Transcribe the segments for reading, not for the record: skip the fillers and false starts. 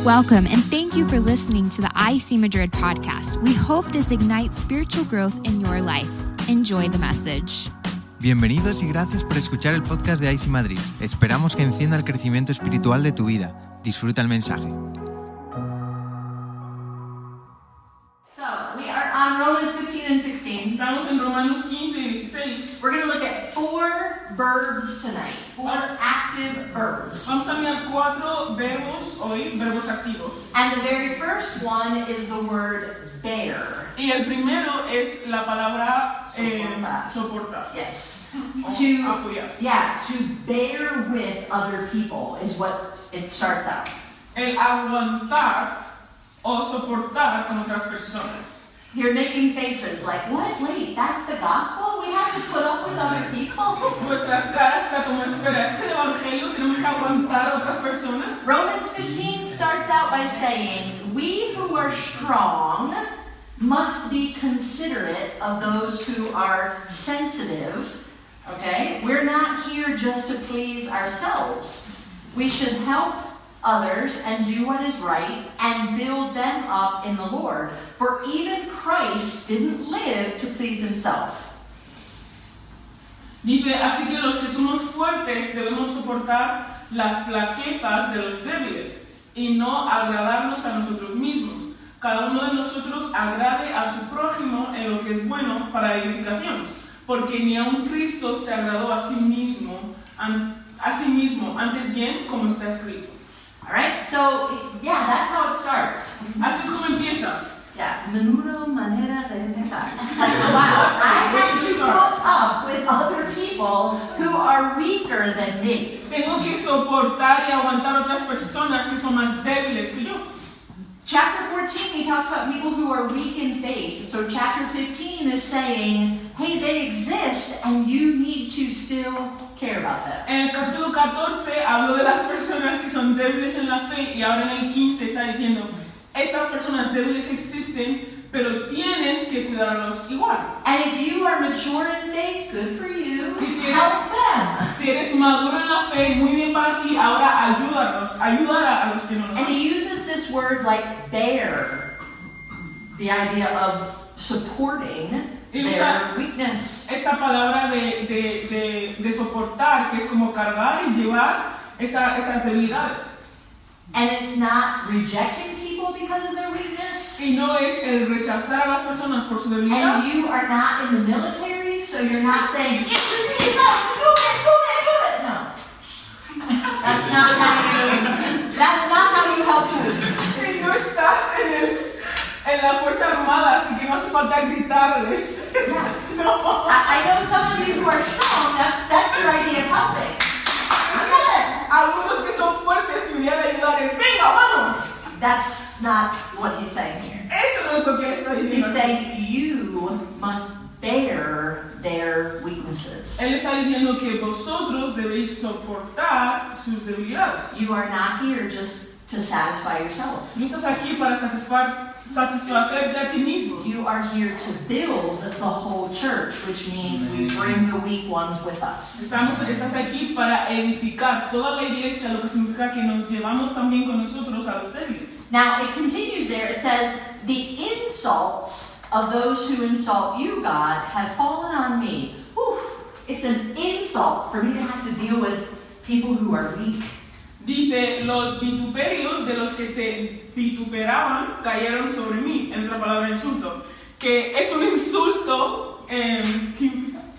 Welcome, and thank you for listening to the IC Madrid podcast. We hope this ignites spiritual growth in your life. Enjoy the message. Bienvenidos y gracias por escuchar el podcast de IC Madrid. Esperamos que encienda el crecimiento espiritual de tu vida. Disfruta el mensaje. So, we are on Romans 15 and 16. Estamos en Romanos 15 y 16. We're going to look at 4 verbs tonight. 4 active verbs. Vamos a mirar 4 verbos hoy, verbos activos. And the very first one is the word bear. Y el primero es la palabra soportar. Yes. O To, apoyar. yeah, to bear with other people is what it starts out. El aguantar o soportar con otras personas. You're making faces like, what? Wait, that's the gospel? We have to put up with other people? Nuestras caras está como espera, ¿este es el evangelio? ¿Tenemos que aguantar a otras personas? Romans 15 starts out by saying, we who are strong must be considerate of those who are sensitive. Okay? We're not here just to please ourselves. We should help others and do what is right and build them up in the Lord. For even Christ didn't live to please himself. Dice, así que los que somos fuertes debemos soportar las flaquezas de los débiles y no agradarnos a nosotros mismos. Cada uno de nosotros agrade a su prójimo en lo que es bueno para edificación, porque ni aun Cristo se agradó a sí mismo, antes bien como está escrito. Alright, so yeah, that's how it starts. Así es como empieza. Yeah, menudo manera de empezar. Like, wow, I have to put up with other people who are weaker than me. Tengo que soportar y aguantar otras personas que son más débiles que yo. Chapter 14, he talks about people who are weak in faith. So chapter 15 is saying, hey, they exist and you need to still care about them. En el capítulo 14 habló de las personas que son débiles en la fe y ahora en el 15 está diciendo, estas personas débiles existen, pero tienen que cuidarlos igual. And if you are mature in faith, good for you. Si Help them. Si eres maduro en la fe, muy bien para ti, ahora ayudar a los que no lo And son. he uses this word like bear, the idea of supporting their weakness. Esta palabra de soportar, que es como cargar y llevar esas debilidades. And it's not rejecting people because of their weakness. Y no es el rechazar a las personas por su debilidad. And you are not in the military, so you're not saying, get your knees up, move it. No. That's not how you help people. Y no estás en la Fuerza Armada, así que no hace falta gritarles. Yeah. No. I know some of you who are strong, that's your idea of helping. Algunos que son fuertes, tu idea de ayudar es, venga, vamos. That's not what he's saying here. Eso no es lo que él está diciendo. He's saying you must bear their weaknesses. Él está diciendo que vosotros debéis soportar sus debilidades. You are not here just to satisfy yourself. No estás aquí para satisfacerte a ti mismo. You are here to build the whole church, which means we bring the weak ones with us. Estás aquí para edificar toda la iglesia, lo que significa que nos llevamos también con nosotros a los débiles. Now it continues there. It says, the insults of those who insult you, God, have fallen on me. Whew, it's an insult for me to have to deal with people who are weak. Dice, los vituperios de los que te vituperaban cayeron sobre mí, en otra palabra insulto, que es un insulto.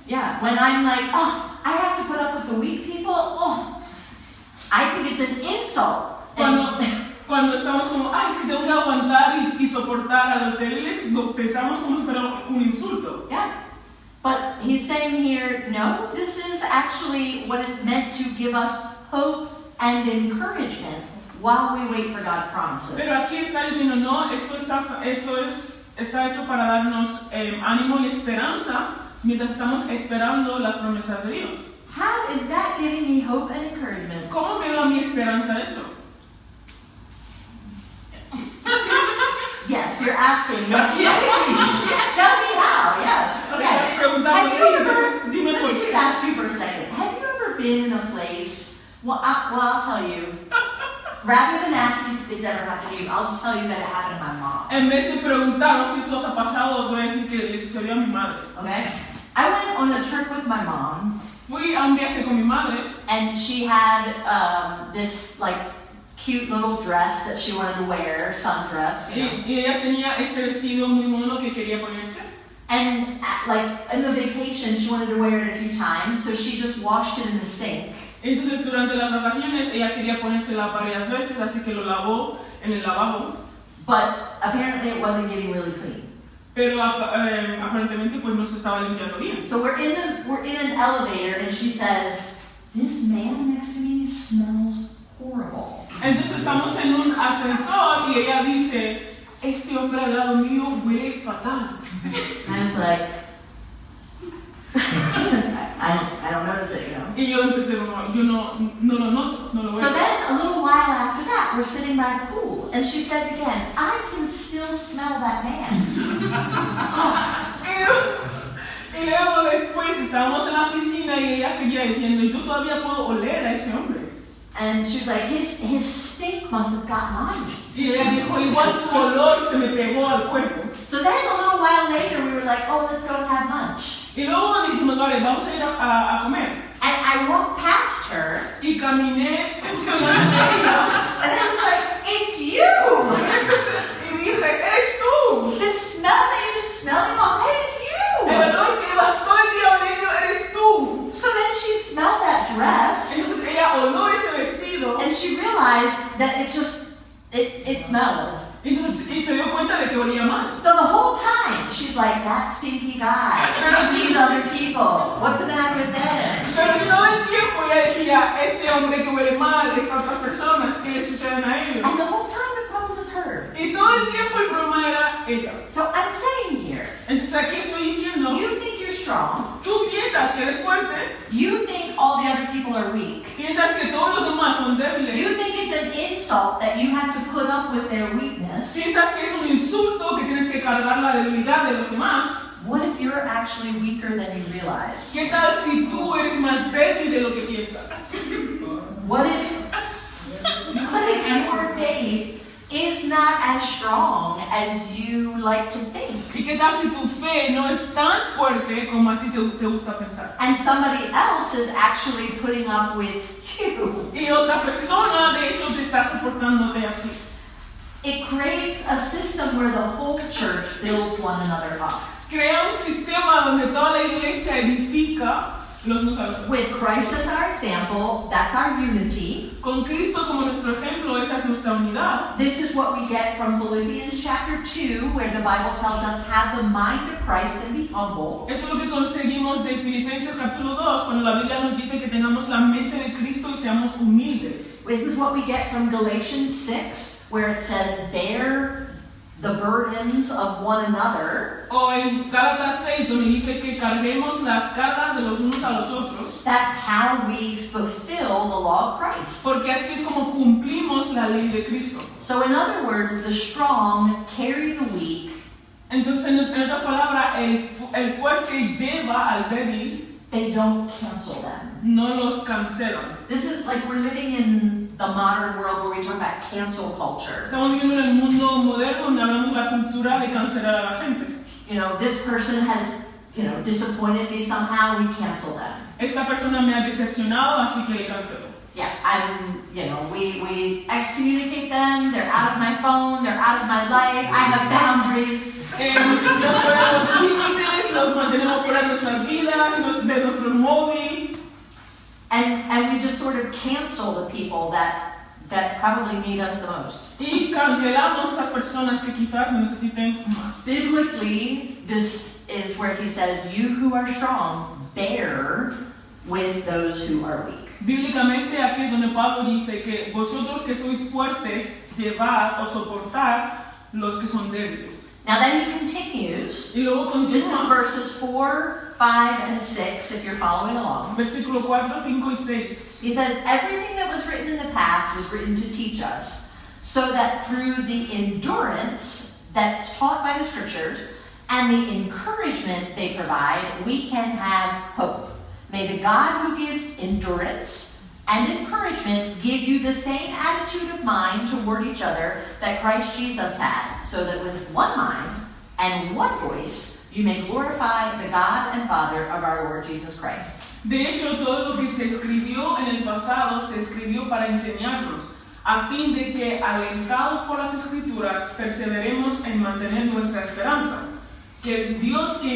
Yeah, when I'm like, oh, I have to put up with the weak people, oh, I think it's an insult. Cuando estamos como, es que tengo que aguantar y soportar a los débiles, lo pensamos como si fuera un insulto. Yeah, but he's saying here, no, this is actually what is meant to give us hope and encouragement while we wait for God's promises. Pero aquí está diciendo, no, esto está hecho para darnos ánimo y esperanza mientras estamos esperando las promesas de Dios. How is that giving me hope and encouragement? ¿Cómo me da mi esperanza eso? Yes, you're asking. Tell me how. Yes. Okay. Have you ever? Let me just ask you for a second. Have you ever been in a place? Well, I'll tell you. rather than asking if it's ever happened to you, I'll just tell you that it happened to my mom. En vez de preguntaros si esto os ha pasado, os voy a decir que le sucedió a mi madre. Okay? I went on a trip with my mom, Fui a un viaje con mi madre and she had this like cute little dress that she wanted to wear, sundress, you know. y ella tenía este vestido muy mono que quería ponerse. And like in the vacation, she wanted to wear it a few times, so she just washed it in the sink. Entonces durante las vacaciones ella quería ponérsela varias veces, así que lo lavó en el lavabo. But apparently it wasn't getting really clean. Pero aparentemente pues no se estaba limpiando bien. So we're in an elevator, and she says, "This man next to me smells horrible." Entonces estamos en un ascensor y ella dice, este hombre al lado mío huele fatal. And I was like, I don't notice it, you know. Y yo empecé, yo no lo noto, no lo veo. So then, a little while after that, we're sitting by the pool, and she says again, "I can still smell that man." Y luego después estábamos en la piscina y ella seguía diciendo, yo todavía puedo oler a ese hombre. And she's like, his stink must have gotten on me. Y ella dijo, igual su olor se me pegó al cuerpo. So then, a little while later, we were like, "Oh, let's go and have lunch." Y luego dijimos, vale, vamos a ir a comer. And I walked past her, Y caminé emocionante de ella. and I was like, "It's you! Y dije, eres tú. The smell that you've been smelling all day, it's El you!" olor que llevas todo el día oliendo eres tú. So then she smelled that dress, Entonces ella oló ese vestido and she realized that it smelled. entonces, y se dio cuenta de que olía mal. So the whole time, she's like, "That stinky guy, these other people, what's the matter with them?" Pero todo el tiempo ella decía, este hombre que huele mal, estas otras personas, ¿qué le suceden a ellos? And the whole time the problem was her. Y todo el tiempo el problema era ella. So I'm saying here, Entonces aquí estoy diciendo, you think you're strong, tú piensas que eres fuerte, you think all the other people are weak, piensas que todos los demás son you débiles, think it's an insult that you have to put up with their weakness. piensas que es un insulto que tienes que cargar la debilidad de los demás. What if you're actually weaker than you realize? ¿Qué tal si tú eres más débil de lo que piensas? What if your faith is not as strong as you like to think? ¿Y qué tal si tu fe no es tan fuerte como a ti te gusta pensar? And somebody else is actually putting up with you. Y otra persona, de hecho, te está soportando de a ti. It creates a system where the whole church builds one another up. Crea un sistema donde toda la iglesia edifica los unos a los otros. With Christ as our example, that's our unity. Con Cristo como nuestro ejemplo, esa es nuestra unidad. This is what we get from Philippians chapter 2, where the Bible tells us, "Have the mind of Christ and be humble." Esto es lo que conseguimos de Filipenses capítulo 2, cuando la Biblia nos dice que tengamos la mente de Cristo y seamos humildes. This is what we get from Galatians 6, where it says, "Bear the burdens of one another." O en Gálatas 6, donde dice que carguemos las cargas de los unos a los otros, That's how we fulfill the law of Christ. porque así es como cumplimos la ley de Cristo. So in other words, the strong carry the weak, Entonces, en otras palabras, el fuerte lleva al débil, they don't cancel them. no los cancelan. This is like we're living in the modern world where we talk about cancel culture. Estamos viviendo en el mundo moderno donde hablamos de la cultura de cancelar a la gente. You know, this person has, disappointed me somehow, we cancel them. Esta persona me ha decepcionado, así que le cancelo. Yeah, we excommunicate them, they're out of my phone, they're out of my life, I have boundaries. Nos ponemos límites, los mantenemos fuera de nuestras vidas, de nuestro móvil. And we just sort of cancel the people that probably need us the most. Y cancelamos a las personas que quizás nos necesiten más. Biblically, this is where he says, "You who are strong, bear with those who are weak." Bíblicamente aquí es donde Pablo dice que vosotros que sois fuertes, llevad o soportar los que son débiles. Now then he continues. Y luego This is continúa, verses 4, 5, and 6, if you're following along. versículo 4, 5 y 6. He says, "Everything that was written in the past was written to teach us, so that through the endurance that's taught by the scriptures and the encouragement they provide, we can have hope. May the God who gives endurance and encouragement give you the same attitude of mind toward each other that Christ Jesus had, so that with one mind and one voice you may glorify the God and Father of our Lord Jesus Christ. De hecho, todo lo que se escribió en el pasado se escribió para enseñarnos, a fin de que, alentados por las Escrituras, perseveremos en mantener nuestra esperanza. Que el Dios que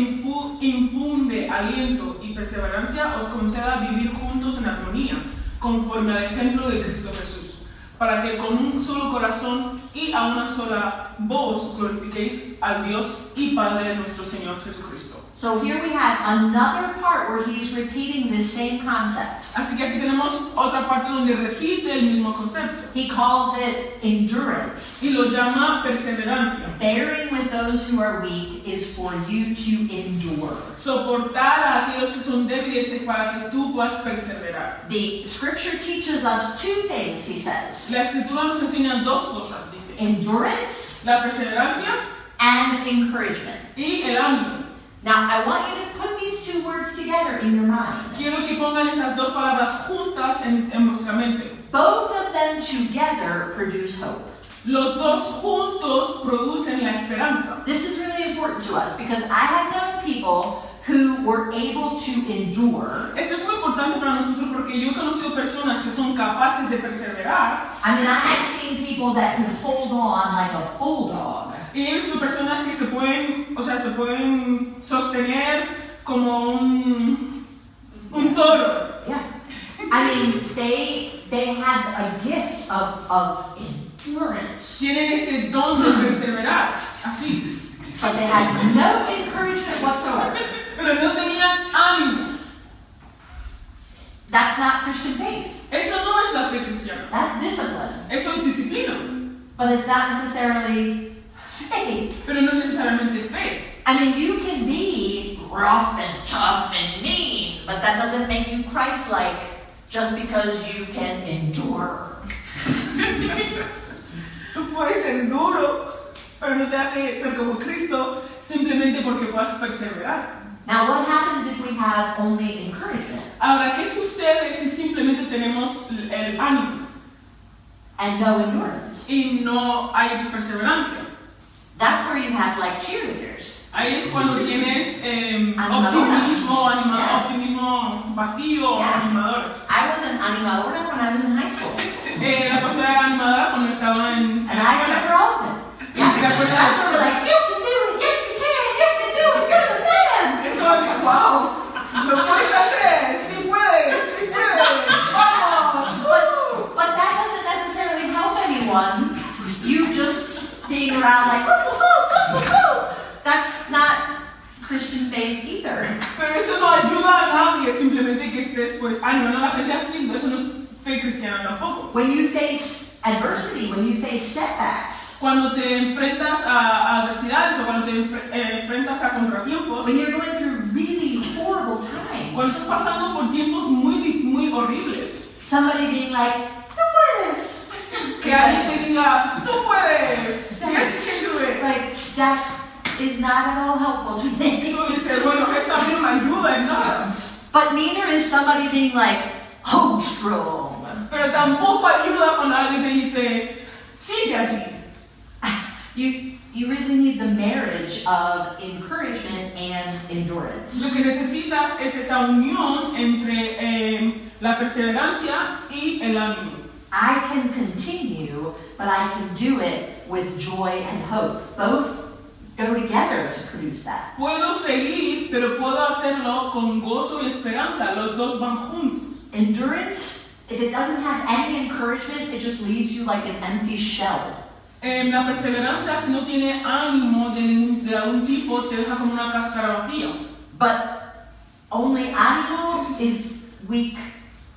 infunde aliento y perseverancia os conceda vivir juntos en armonía, conforme al ejemplo de Cristo Jesús, para que con un solo corazón y a una sola voz glorifiquéis al Dios y Padre de nuestro Señor Jesucristo. So here we have another part where he's repeating this same concept. Así que aquí tenemos otra parte donde repite el mismo concepto. He calls it endurance. Y lo llama perseverancia. Bearing with those who are weak is for you to endure. Soportar a aquellos que son débiles es para que tú puedas perseverar. The scripture teaches us two things, he says. La Escritura nos enseña dos cosas, dice. Endurance La perseverancia and encouragement. y el ánimo. Now, I want you to put these two words together in your mind. Quiero que pongan esas dos palabras juntas en vuestra mente. Both of them together produce hope. Los dos juntos producen la esperanza. This is really important to us because I have known people who were able to endure. Esto es muy importante para nosotros porque yo he conocido personas que son capaces de perseverar. I mean, I have seen people that can hold on like a bulldog. Y he visto personas que se pueden sostener como un toro. Yeah. I mean, they had a gift of endurance. Tienen ese don de perseverar, así. But they had no encouragement whatsoever. Pero no tenían ánimo. That's not Christian faith. Eso no es la fe cristiana. That's discipline. Eso es disciplina. But it's not necessarily faith. Pero no es necesariamente fe. I mean, you can be rough and tough and mean, but that doesn't make you Christ-like just because you can endure. Tú puedes ser duro, pero no te hace ser como Cristo simplemente porque puedas perseverar. Now, what happens if we have only encouragement Ahora, ¿qué sucede si simplemente tenemos el ánimo and no endurance? y no hay perseverancia? That's where you have like cheerleaders. Ahí es cuando tienes Animadoras. Yeah. optimismo vacío, Yeah. animadores. I was an animadora when I was in high school, La pastora era animadora cuando estaba en and I remember all of them. Yeah, ¿Se acuerdan? that's where we're like, you can do it, yes you can do it, you're the man. Estaba de wow, lo puedes hacer, sí puedes, vamos. But that doesn't necessarily help anyone. You just being around like, woo. That's not Christian faith either. Pero eso no ayuda a nadie, simplemente que estés pues animando a la gente así, eso no es fe cristiana tampoco. When you face adversity, when you face setbacks, Cuando te enfrentas a adversidades o cuando te enfrentas a contratiempos, when you're going through really horrible cuando estás times, pasando por tiempos muy horribles, somebody being like, tú puedes. que alguien te diga, tú puedes, yes you can do it. Like, that is not at all helpful to me. Tú dices, bueno, eso a mí no me ayuda en nada. But neither is somebody being like, hold strong. Pero tampoco ayuda cuando alguien te dice, sigue allí. You really need the marriage of encouragement and endurance. Lo que necesitas es esa unión entre la perseverancia y el ánimo. I can continue, but I can do it with joy and hope. Both go together to produce that. Puedo seguir, pero puedo hacerlo con gozo y esperanza. Los dos van juntos. Endurance, if it doesn't have any encouragement, it just leaves you like an empty shell. La perseverancia, si no tiene ánimo de algún tipo, te deja como una cáscara vacía. But only ánimo is weak,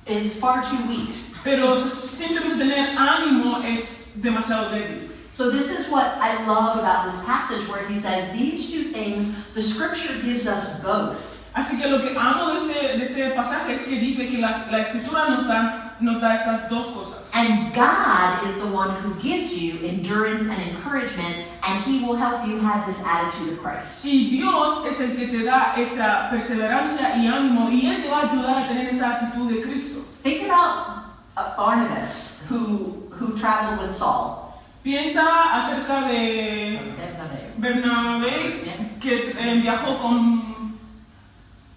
is far too weak. Pero simplemente tener ánimo es demasiado débil. So this is what I love about this passage where he said these two things, the scripture gives us both. Así que lo que amo de este pasaje es que dice que la Escritura nos da estas dos cosas. And God is the one who gives you endurance and encouragement, and he will help you have this attitude of Christ. Y Dios es el que te da esa perseverancia y ánimo, y Él te va a ayudar a tener esa actitud de Cristo. Think about Barnabas, who traveled with Saul. Piensa acerca de Bernabé, que viajó con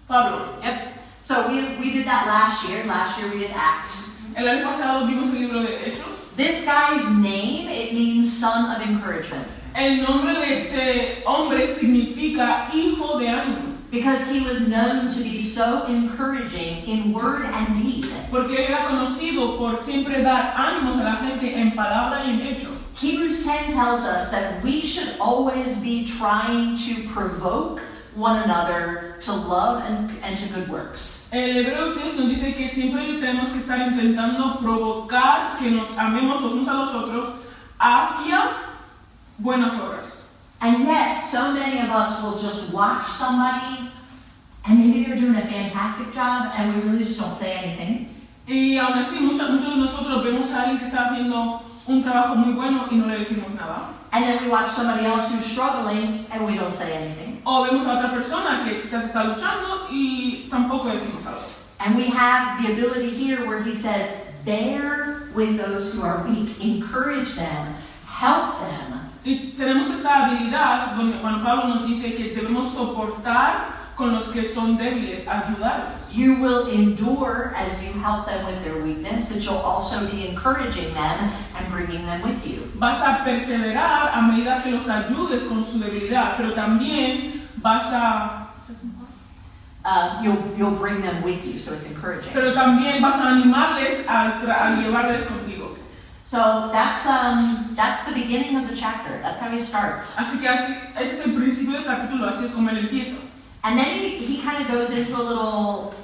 Pablo. Yep. So we did that last year. Last year we did Acts. El año pasado vimos el libro de Hechos. This guy's name, it means son of encouragement. El nombre de este hombre significa hijo de ánimo. Because he was known to be so encouraging in word and deed. Porque él era conocido por siempre dar ánimos a la gente en palabra y en hecho. Hebrews 10 tells us that we should always be trying to provoke one another to love and to good works. El Hebreos 10 nos dice que siempre tenemos que estar intentando provocar que nos amemos los unos a los otros hacia buenas obras. And yet, so many of us will just watch somebody, and maybe they're doing a fantastic job, and we really just don't say anything. Y aún así, muchos de nosotros vemos a alguien que está haciendo un trabajo muy bueno y no le decimos nada. And then we watch somebody else who's struggling, and we don't say anything. O vemos a otra persona que quizás está luchando y tampoco decimos algo. And we have the ability here where he says, bear with those who are weak, encourage them, help them. Y tenemos esta habilidad donde Juan Pablo nos dice que debemos soportar con los que son débiles, ayudarles. You will endure as you help them with their weakness, but you'll also be encouraging them and bringing them with you. Vas a perseverar a medida que los ayudes con su debilidad, pero también vas a... You'll bring them with you, so it's encouraging. Pero también vas a animarles a llevarles contigo. So that's the beginning of the chapter. That's how he starts. Así que ese es el principio del capítulo, así es como él empieza. And then he kind of goes into a little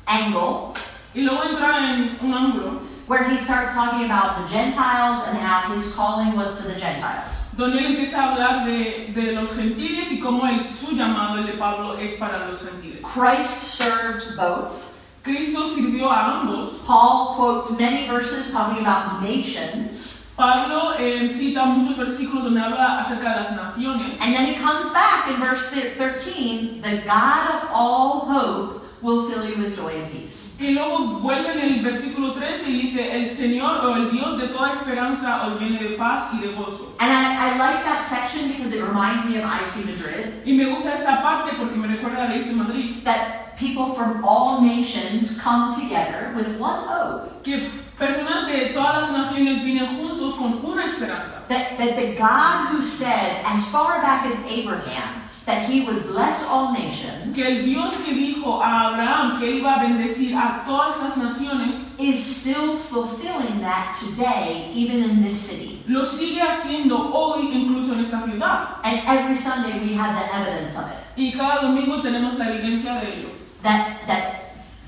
angle Y luego entra en un ángulo where he starts talking about the Gentiles and how his calling was to the Gentiles. donde él empieza a hablar de los gentiles y cómo su llamado, el de Pablo, es para los gentiles. Christ served both. Cristo sirvió a ambos. Paul quotes many verses talking about nations. Pablo cita muchos versículos donde habla acerca de las naciones. And then he comes back in verse 13, the God of all hope will fill you with joy and peace. Y luego vuelve en el versículo 13 y dice, el Señor o el Dios de toda esperanza os llene de paz y de gozo. And I like that section because it reminds me of IC Madrid. Y me gusta esa parte porque me recuerda a IC Madrid. That people from all nations come together with one hope. Que personas de todas las naciones vienen juntos con una esperanza. That the God who said as far back as Abraham that he would bless all nations Que el Dios que dijo a Abraham que iba a bendecir a todas las naciones is still fulfilling that today, even in this city. lo sigue haciendo hoy incluso en esta ciudad. And every Sunday we have the evidence of it. Y cada domingo tenemos la evidencia de ello. That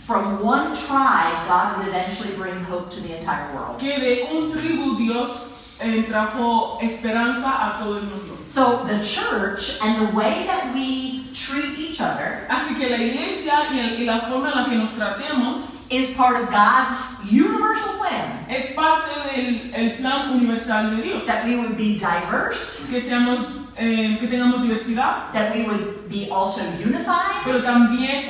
from one tribe, God would eventually bring hope to the entire world. Que de un tribu Dios trajo esperanza a todo el mundo. So the church and the way that we treat each other Así que la iglesia y la forma en la que nos tratemos is part of God's universal plan. es parte del plan universal de Dios. That we would be diverse, Que tengamos diversidad, that we would be also unified, pero también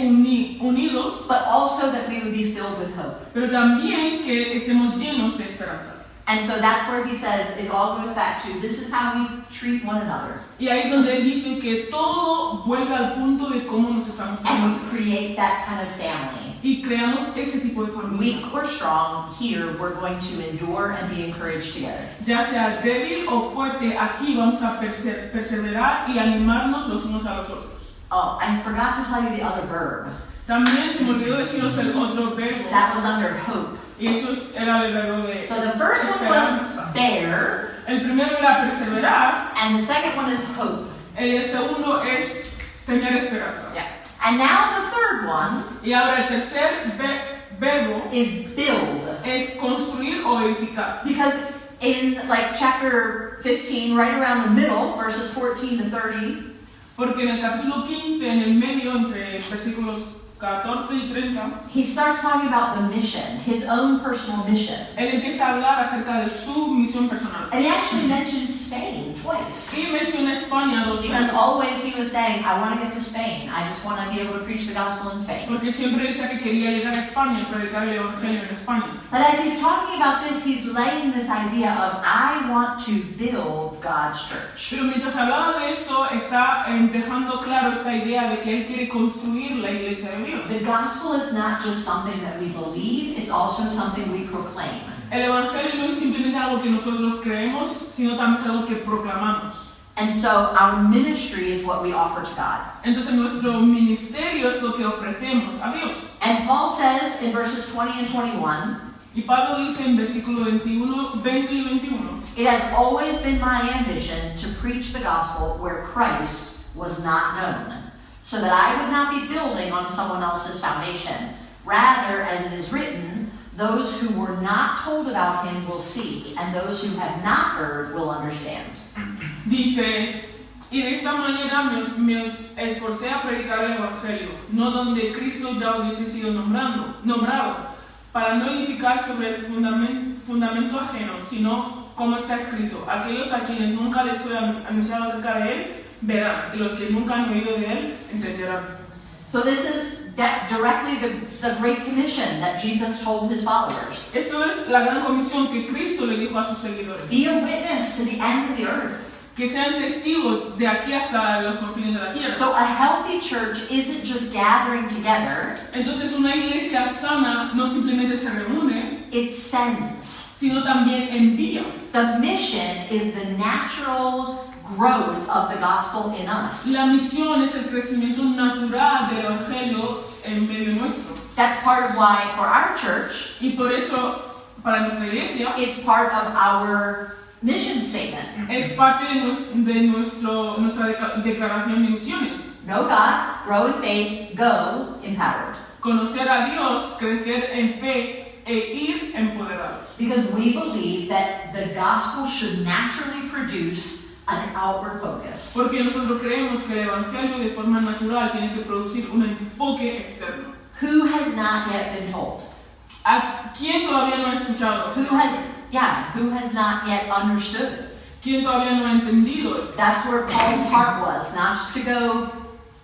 unidos, but also that we would be filled with hope. pero también que estemos llenos de esperanza. And so that's where he says it all goes back to this is how we treat one another. Y ahí es donde él dice que todo vuelve al punto de cómo nos estamos And tratando. we create that kind of family. Y creamos ese tipo de familia. Weak or strong, here we're going to endure and be encouraged together. Ya sea débil o fuerte, aquí vamos a perseverar y animarnos los unos a los otros. Oh, I forgot to tell you the other verb. También se me olvidó deciros el otro verbo. That was under hope. Y eso era el verbo de So the first one was esperanza. bear, El primero era perseverar, and the second one is hope. el segundo es tener esperanza. Yes. And now the third one Y ahora el tercer verbo is build. es construir o edificar. Because in like chapter 15, right around the middle, verses 14 to 30, Porque en el capítulo 15, en el medio, entre versículos 14 y 30, he starts talking about the mission, his own personal mission. él empieza a hablar acerca de su misión personal. And he actually mentions Spain twice. Y menciona España 2 Because veces. always he was saying, I want to get to Spain. I just want to be able to preach the gospel in Spain. Porque siempre decía que quería llegar a España y predicar el Evangelio en España. But as he's talking about this, he's laying this idea of, I want to build God's church. Pero mientras hablaba de esto, está dejando claro esta idea de que él quiere construir la iglesia de Dios. The gospel is not just something that we believe, it's also something we proclaim. El Evangelio no es simplemente algo que nosotros creemos, sino también algo que proclamamos. And so our ministry is what we offer to God. Entonces nuestro ministerio es lo que ofrecemos a Dios. And Paul says in verses 20 and 21, Y Pablo dice en versículo 20 y 21, it has always been my ambition to preach the gospel where Christ was not known, so that I would not be building on someone else's foundation. Rather, as it is written, those who were not told about him will see, and those who have not heard will understand. dice, y de esta manera me esforcé a predicar el Evangelio, no donde Cristo ya hubiese sido nombrado, para no edificar sobre el fundamento ajeno, sino como está escrito, aquellos a quienes nunca les fue anunciado acerca de él, verán, y los que nunca han oído de él, entenderán. So this is directly the Great Commission that Jesus told his followers. Esto es la gran comisión que Cristo le dijo a sus seguidores. Be a witness to the end of the earth. Que sean testigos de aquí hasta los confines de la tierra. So a healthy church isn't just gathering together, Entonces una iglesia sana no simplemente se reúne, it sends. sino también envía. The mission is the natural growth of the gospel in us. La misión es el crecimiento natural del Evangelio en medio nuestro. That's part of why for our church, Y por eso, para nuestra iglesia, it's part of our mission statement. es parte de nuestra declaración de misiones. Know God, grow in faith, go empowered. Conocer a Dios, crecer en fe e ir empoderados. Because we believe that the gospel should naturally produce an outward focus. Porque nosotros creemos que el Evangelio de forma natural tiene que producir un enfoque externo. Who has not yet been told? ¿A quién todavía no ha escuchado esto? Who has not yet understood? ¿Quién todavía no ha entendido esto? That's where Paul's heart was, not just to go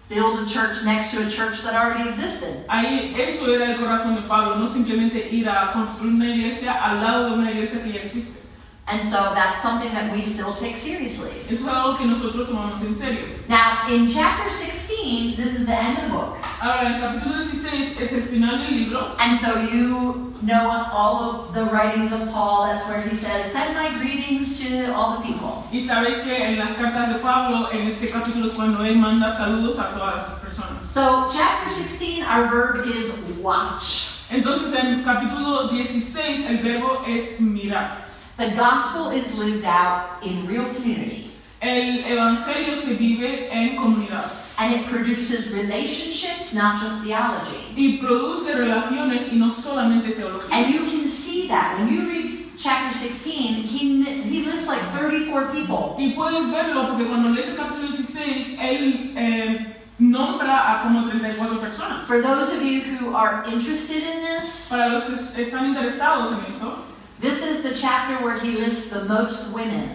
build a church next to a church that already existed. Ahí, eso era el corazón de Pablo, no simplemente ir a construir una iglesia al lado de una iglesia que ya existe. And so that's something that we still take seriously. Eso es algo que nosotros tomamos en serio. Now, in chapter 16, this is the end of the book. Ahora, el capítulo 16 es el final del libro. And so you know all of the writings of Paul. That's where he says, send my greetings to all the people. Y sabéis que en las cartas de Pablo, en este capítulo es cuando él manda saludos a todas las personas. So chapter 16, our verb is watch. Entonces, en el capítulo 16, el verbo es mirar. The gospel is lived out in real community. El evangelio se vive en comunidad. And it produces relationships, not just theology. Y produce relaciones y no solamente teología. And you can see that when you read chapter 16, he lists like 34 people. Y puedes verlo porque cuando lees el capítulo 16, él nombra a como 34 personas. For those of you who are interested in this, Para los que están interesados en esto, this is the chapter where he lists the most women.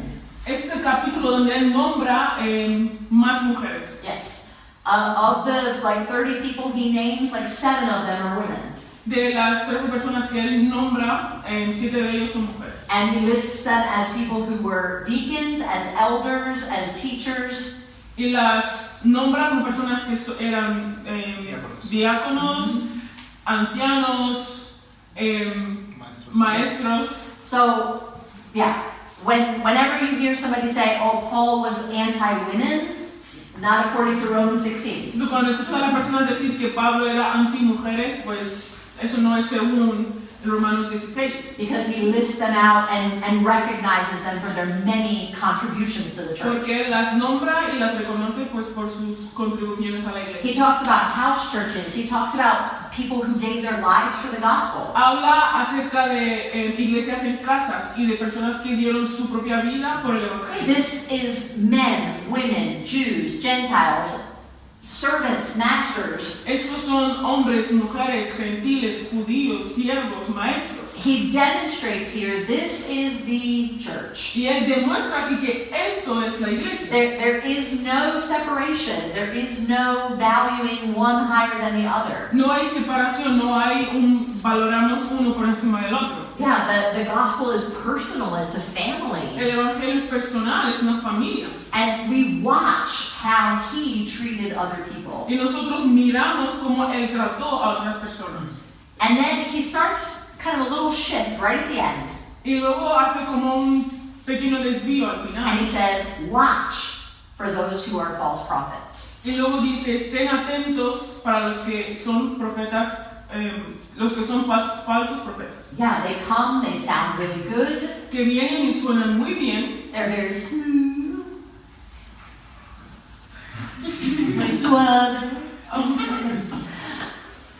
este es el capítulo donde él nombra más mujeres. Yes. Of the like 30 people he names, like 7 of them are women. De las 13 personas que él nombra, 7 de ellos son mujeres. And he lists them as people who were deacons, as elders, as teachers. Y las nombra como personas que eran diáconos, ancianos, maestros. So, yeah, whenever you hear somebody say, oh, Paul was anti-women, not according to Romans 16. Entonces, cuando escuchas a las personas decir que Pablo era anti-mujeres, pues eso no es según Romanos 16. Because he lists them out and recognizes them for their many contributions to the church. Porque él las nombra y las reconoce pues por sus contribuciones a la He iglesia. talks about house churches. He talks about people who gave their lives for the gospel. Habla acerca de iglesias en casas y de personas que dieron su propia vida por el evangelio. This is men, women, Jews, Gentiles, servants, masters. Estos son hombres, mujeres, gentiles, judíos, siervos, maestros. he demonstrates here, this is the church. Y él demuestra aquí que esto es la iglesia. There is no separation. There is no valuing one higher than the other. No hay separación, no hay valoramos uno por encima del otro. Yeah, the gospel is personal. It's a family. El evangelio es personal, es una familia. And we watch how he treated other people. Y nosotros miramos cómo él trató a otras personas. And then he starts kind of a little shift right at the end. Y luego hace como un pequeño desvío al And final. he says, watch for those who are false prophets. Y luego dice, estén atentos para los que son profetas, los que son falsos profetas. Yeah, they come, they sound really good. Que vienen y suenan muy bien. They're very smooth. They swag.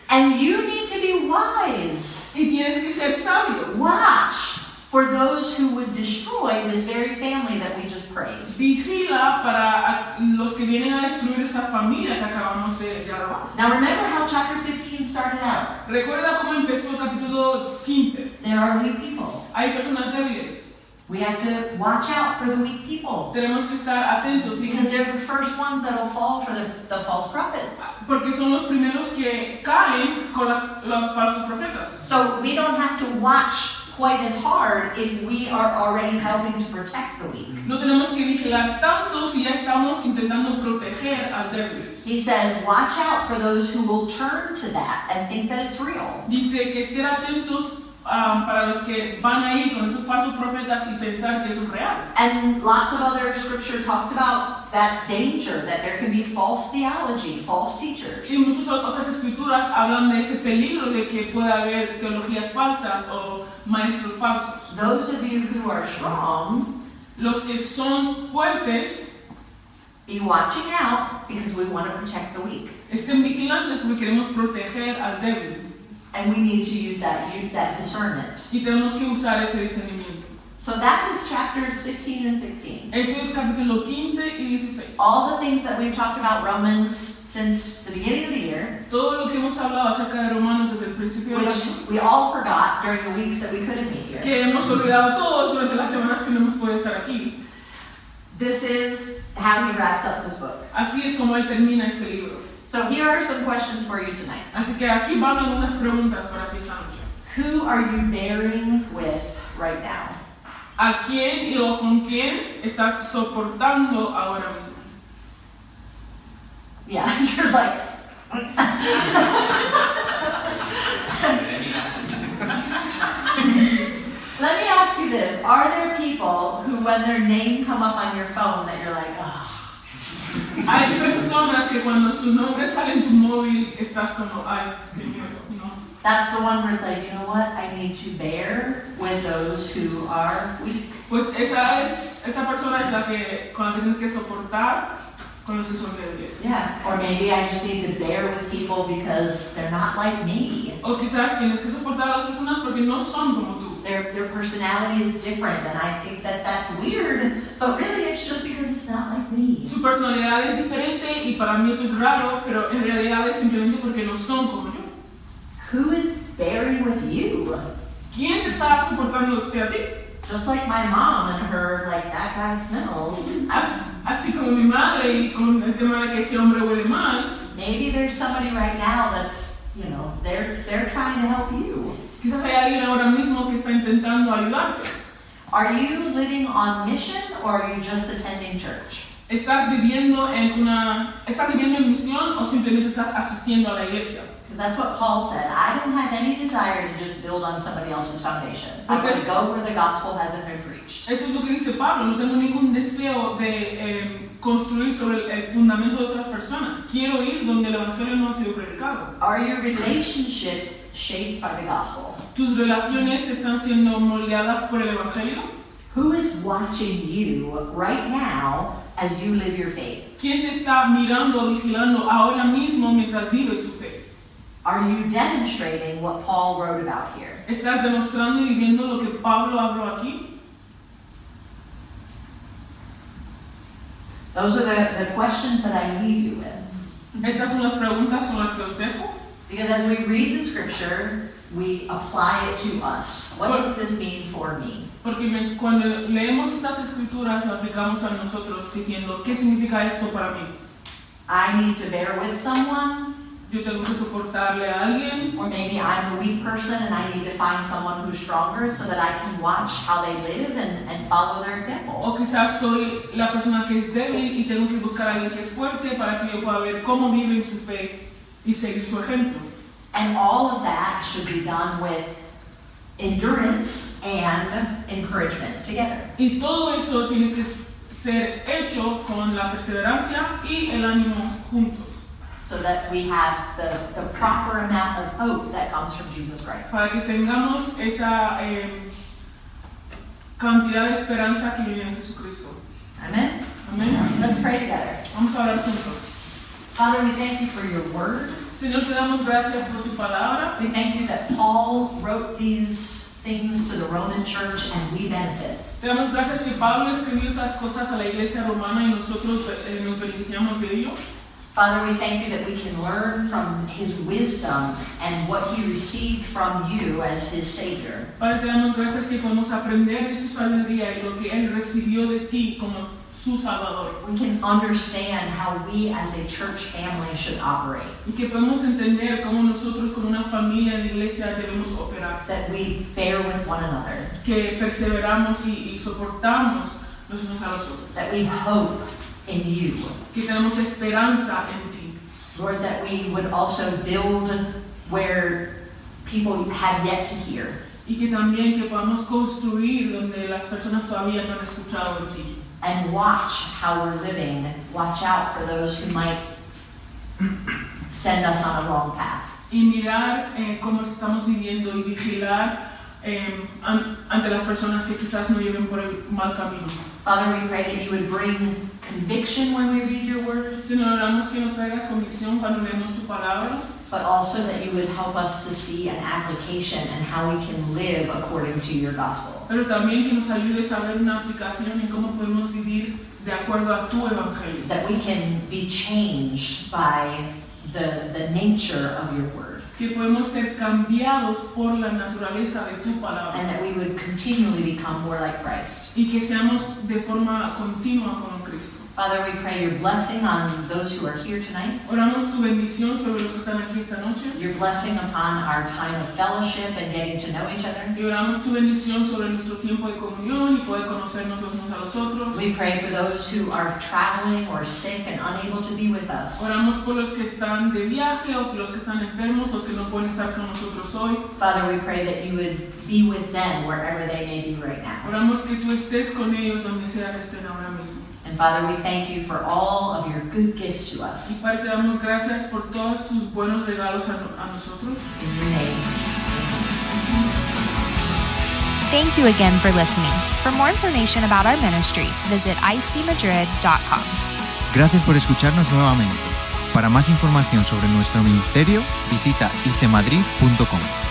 And you need to be wise. Y tienes que ser sabio. Watch for those who would destroy this very family that we just praised. Vigila para los que vienen a destruir esta familia que acabamos de alabar. Now remember how chapter 15 started out. Recuerda cómo empezó el capítulo 15. There are weak people. Hay personas débiles. We have to watch out for the weak people. Tenemos que estar atentos Because they're the first ones that will fall for the false prophet. porque son los primeros que caen con los falsos profetas. So we don't have to watch quite as hard if we are already helping to protect the weak. No tenemos que vigilar tanto si ya estamos intentando proteger al débil. He says, watch out for those who will turn to that and think that it's real. Dice que estén atentos para los que van a ir con esos falsos profetas y pensar que eso es real. And lots of other scripture talks about that danger, that there can be false theology, false teachers. Y muchas otras escrituras hablan de ese peligro de que pueda haber teologías falsas o maestros falsos. Those of you who are strong, Los que son fuertes, be watching out because we want to protect the weak. estén vigilantes porque queremos proteger al débil. And we need to use that discernment. Y tenemos que usar ese discernimiento. So that is chapters 15 and 16. Eso es capítulo 15 y 16. All the things that we've talked about Romans since the beginning of the year, Todo lo que hemos hablado acerca de Romanos desde el principio del which año, we all forgot during the weeks that we couldn't be here. que hemos olvidado todos durante las semanas que no hemos podido estar aquí. This is how he wraps up this book. Así es como él termina este libro. So here are some questions for you tonight. Así que aquí van algunas preguntas para ti esta noche. Who are you bearing with right now? ¿A quién o con quién estás soportando ahora mismo? Yeah, you're like. Let me ask you this. Are there people who, when their name come up on your phone, that you're like, oh. Hay personas que cuando su nombre sale en tu móvil estás como, ay, señor, no. That's the one where it's like, you know what? I need to bear with those who are weak. Pues esa persona es la que, con la que tienes que soportar con los que son débiles. Yeah. Or maybe I just need to bear with people because they're not like me. O quizás tienes que soportar a las personas porque no son como tú. Their personality is different, and I think that that's weird, but really it's just because it's not like me. Su personalidad es diferente y para mí eso es raro, pero en realidad es simplemente porque no son como yo. Who is bearing with you? ¿Quién te está soportándote a ti? Just like my mom and her, like, that guy smells. Así como mi madre y con el tema de que ese hombre huele mal. Maybe there's somebody right now that's, you know, they're trying to help you. Quizás hay alguien ahora mismo que está intentando ayudarte. Are you living on mission or are you just attending church? ¿Estás viviendo en misión o simplemente estás asistiendo a la iglesia? Because that's what Paul said. I don't have any desire to just build on somebody else's foundation. I want to go where the gospel hasn't been preached. Eso es lo que dice Pablo. No tengo ningún deseo de construir sobre el fundamento de otras personas. Quiero ir donde el evangelio no ha sido predicado. Are your relationships shaped by the gospel? ¿Tus relaciones están siendo moldeadas por el evangelio? Who is watching you right now as you live your faith? ¿Quién te está mirando o vigilando ahora mismo mientras vives tu fe? Are you demonstrating what Paul wrote about here? ¿Estás demostrando y viviendo lo que Pablo habló aquí? Those are the questions that I leave you with. Estas son las preguntas con las que os dejo. Because as we read the scripture, we apply it to us. What does this mean for me? Porque cuando leemos estas escrituras, lo aplicamos a nosotros diciendo, ¿qué significa esto para mí? I need to bear with someone, Yo tengo que soportarle a alguien, or maybe I'm the weak person and I need to find someone who's stronger so that I can watch how they live and follow their example. o quizás soy la persona que es débil y tengo que buscar a alguien que es fuerte para que yo pueda ver cómo viven su fe y seguir su ejemplo. And all of that should be done with endurance and encouragement together. Y todo eso tiene que ser hecho con la perseverancia y el ánimo juntos, So that we have the proper amount of hope that comes from Jesus Christ. para que tengamos esa cantidad de esperanza que viene en Jesucristo. Amen? Amén. Let's pray together. Vamos a orar juntos. Father, we thank you for your word. Señor, te damos gracias por tu palabra. We thank you that Paul wrote these things to the Roman church and we benefit. Te damos gracias que Pablo escribió estas cosas a la iglesia romana y nosotros nos beneficiamos de ello. Father, we thank you that we can learn from his wisdom and what he received from you as his Savior. Padre, te damos gracias que podemos aprender de su sabiduría y lo que él recibió de ti como su Salvador. We can understand how we as a church family should operate. Y que podemos entender cómo nosotros como una familia de iglesia debemos operar. That we bear with one another. Que perseveramos y soportamos los unos a los otros. That we hope in you. Que tenemos esperanza en ti. Lord, that we would also build where people have yet to hear. Y que también que podamos construir donde las personas todavía no han escuchado de ti. And watch how we're living. Watch out for those who might send us on a wrong path. Y mirar cómo estamos viviendo y vigilar ante las personas que quizás no lleven por el mal camino. Father, we pray that you would bring conviction when we read your word, Señor, oramos que nos traigas convicción cuando leemos tu palabra, but also that you would help us to see an application and how we can live according to your gospel. pero también que nos ayudes a ver una aplicación en cómo podemos vivir de acuerdo a tu evangelio. That we can be changed by the nature of your word. Que podemos ser cambiados por la naturaleza de tu palabra. And that we would continually become more like Christ. Y que seamos de forma continua como Cristo. Father, we pray your blessing on those who are here tonight. Oramos tu bendición sobre los que están aquí esta noche. Your blessing upon our time of fellowship and getting to know each other. Y oramos tu bendición sobre nuestro tiempo de comunión y poder conocernos los unos a los otros. We pray for those who are traveling or sick and unable to be with us. Oramos por los que están de viaje o los que están enfermos, los que no pueden estar con nosotros hoy. Father, we pray that you would be with them wherever they may be right now. Oramos que tú estés con ellos donde sea que estén ahora mismo. And Father, we thank you for all of your good gifts to Y us. Padre, te damos gracias por todos tus buenos regalos a nosotros. In your name. Thank you again for listening. For more information about our ministry, visit icmadrid.com. Gracias por escucharnos nuevamente. Para más información sobre nuestro ministerio, visita icmadrid.com.